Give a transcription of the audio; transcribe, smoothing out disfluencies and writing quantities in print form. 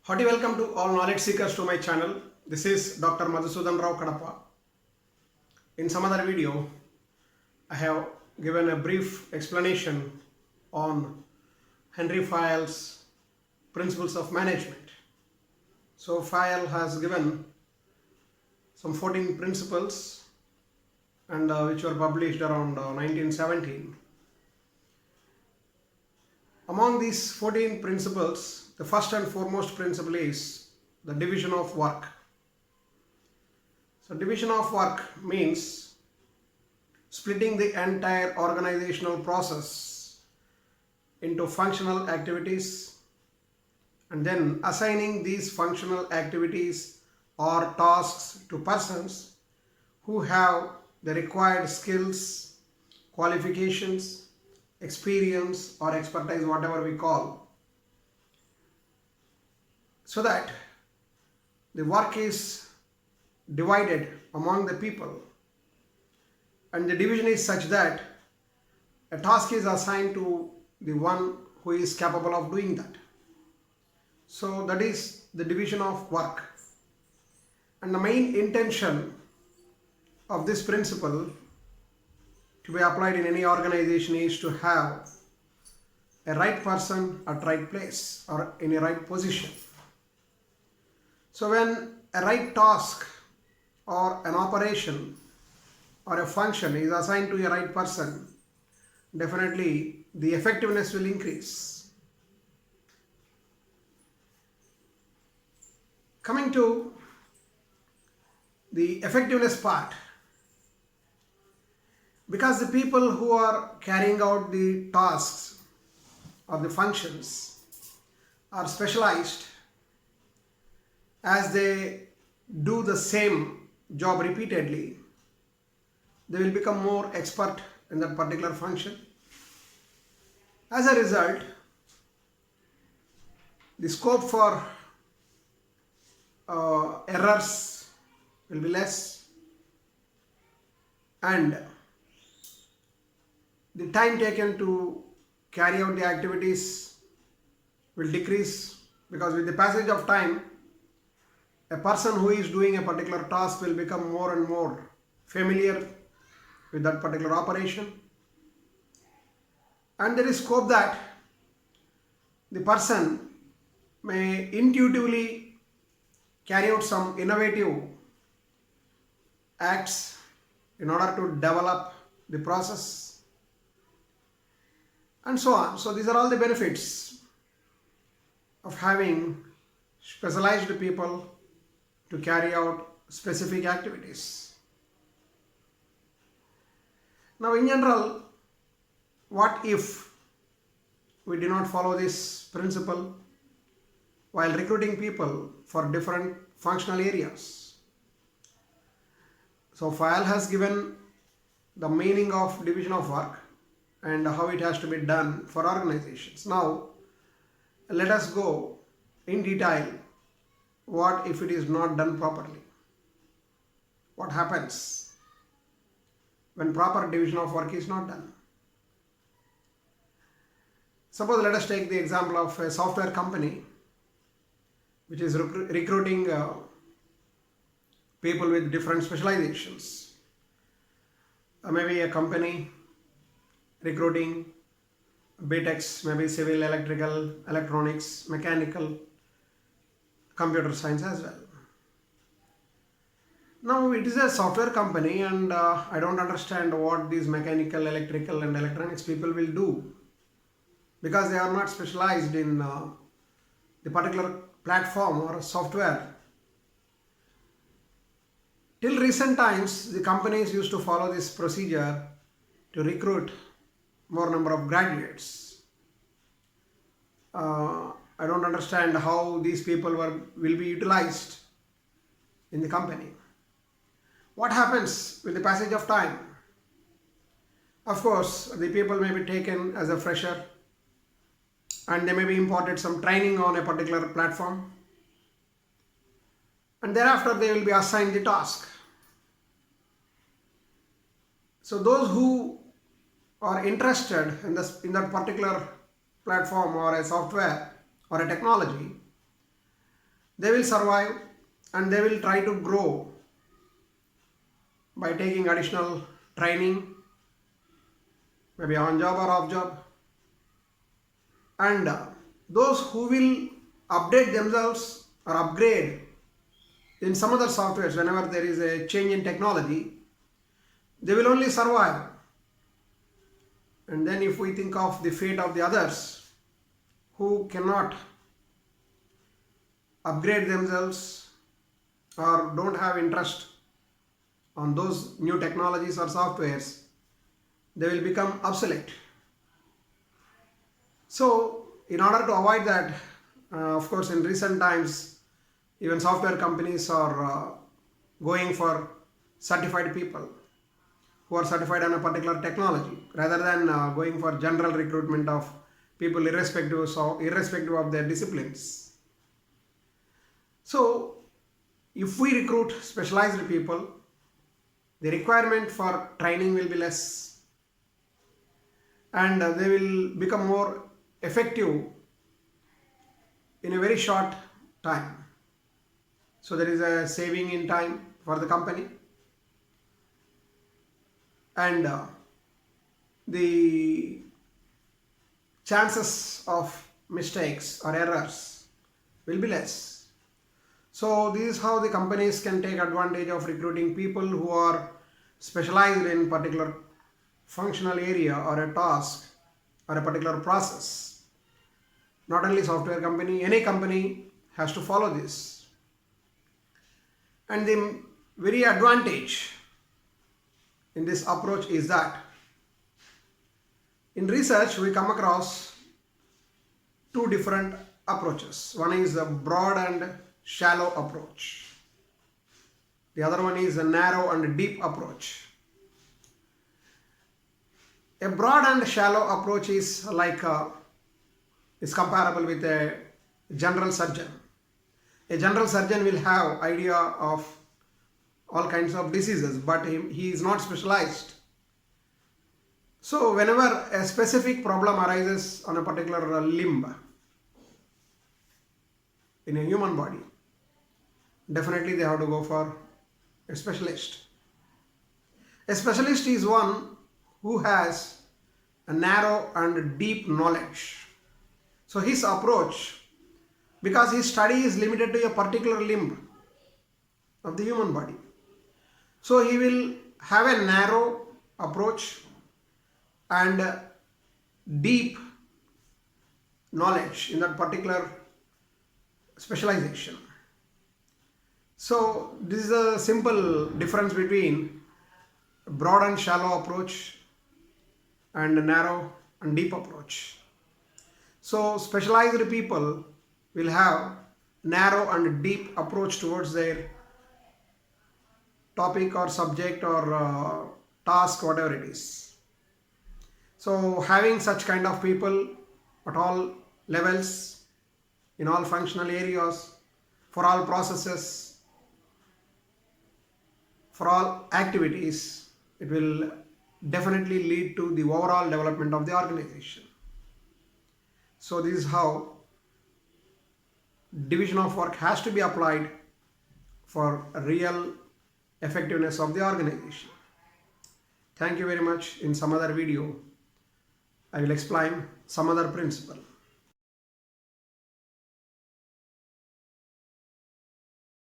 Hearty welcome to all knowledge seekers to my channel. This is Dr. Madhusudan Rao Kadapa. In some other video, I have given a brief explanation on Henry Fayol's principles of management. So Fayol has given some 14 principles and which were published around 1917. Among these 14 principles, the first and foremost principle is the division of work. So division of work means splitting the entire organizational process into functional activities and then assigning these functional activities or tasks to persons who have the required skills, qualifications, experience or expertise, whatever we call, so that the work is divided among the people, and the division is such that a task is assigned to the one who is capable of doing that. So that is the division of work. And the main intention of this principle to be applied in any organization is to have a right person at right place or in a right position. So when a right task or an operation or a function is assigned to a right person, definitely the effectiveness will increase. Coming to the effectiveness part, because the people who are carrying out the tasks or the functions are specialized, as they do the same job repeatedly, they will become more expert in that particular function. As a result, the scope for errors will be less, and the time taken to carry out the activities will decrease, because with the passage of time, a person who is doing a particular task will become more and more familiar with that particular operation, and there is scope that the person may intuitively carry out some innovative acts in order to develop the process and so on. So these are all the benefits of having specialized people to carry out specific activities. Now in general, what if we do not follow this principle while recruiting people for different functional areas? So Fayol has given the meaning of division of work and how it has to be done for organizations. Now let us go in detail. What if it is not done properly? What happens when proper division of work is not done? Suppose let us take the example of a software company which is recruiting people with different specializations. Maybe a company recruiting BTechs, maybe civil, electrical, electronics, mechanical, computer science as well. Now it is a software company, and I don't understand what these mechanical, electrical and electronics people will do, because they are not specialized in the particular platform or software. Till recent times, the companies used to follow this procedure to recruit more number of graduates. I don't understand how these people will be utilized in the company. What happens with the passage of time? Of course, the people may be taken as a fresher and they may be imparted some training on a particular platform, and thereafter they will be assigned the task. So those who are interested in that particular platform or a software or a technology they will survive and they will try to grow by taking additional training, maybe on job or off job. And those who will update themselves or upgrade in some other softwares whenever there is a change in technology, they will only survive. And then if we think of the fate of the others who cannot upgrade themselves or don't have interest on those new technologies or softwares, they will become obsolete. So in order to avoid that, of course in recent times even software companies are going for certified people who are certified on a particular technology rather than going for general recruitment of people irrespective of their disciplines. So if we recruit specialized people, the requirement for training will be less and they will become more effective in a very short time. So there is a saving in time for the company, and the chances of mistakes or errors will be less. So this is how the companies can take advantage of recruiting people who are specialized in particular functional area or a task or a particular process. Not only software company, any company has to follow this. And the very advantage in this approach is that in research we come across two different approaches. One is the broad and shallow approach. The other one is a narrow and deep approach. A broad and shallow approach is comparable with a general surgeon. A general surgeon will have idea of all kinds of diseases, but he is not specialized. So whenever a specific problem arises on a particular limb in a human body, definitely they have to go for a specialist. A specialist is one who has a narrow and deep knowledge. So his approach, because his study is limited to a particular limb of the human body, so he will have a narrow approach and deep knowledge in that particular specialization. So this is a simple difference between broad and shallow approach and narrow and deep approach. So specialized people will have narrow and deep approach towards their topic or subject or task, whatever it is. So having such kind of people at all levels, in all functional areas, for all processes, for all activities, it will definitely lead to the overall development of the organization. So this is how division of work has to be applied for real effectiveness of the organization. Thank you very much. In some other video, I will explain some other principle.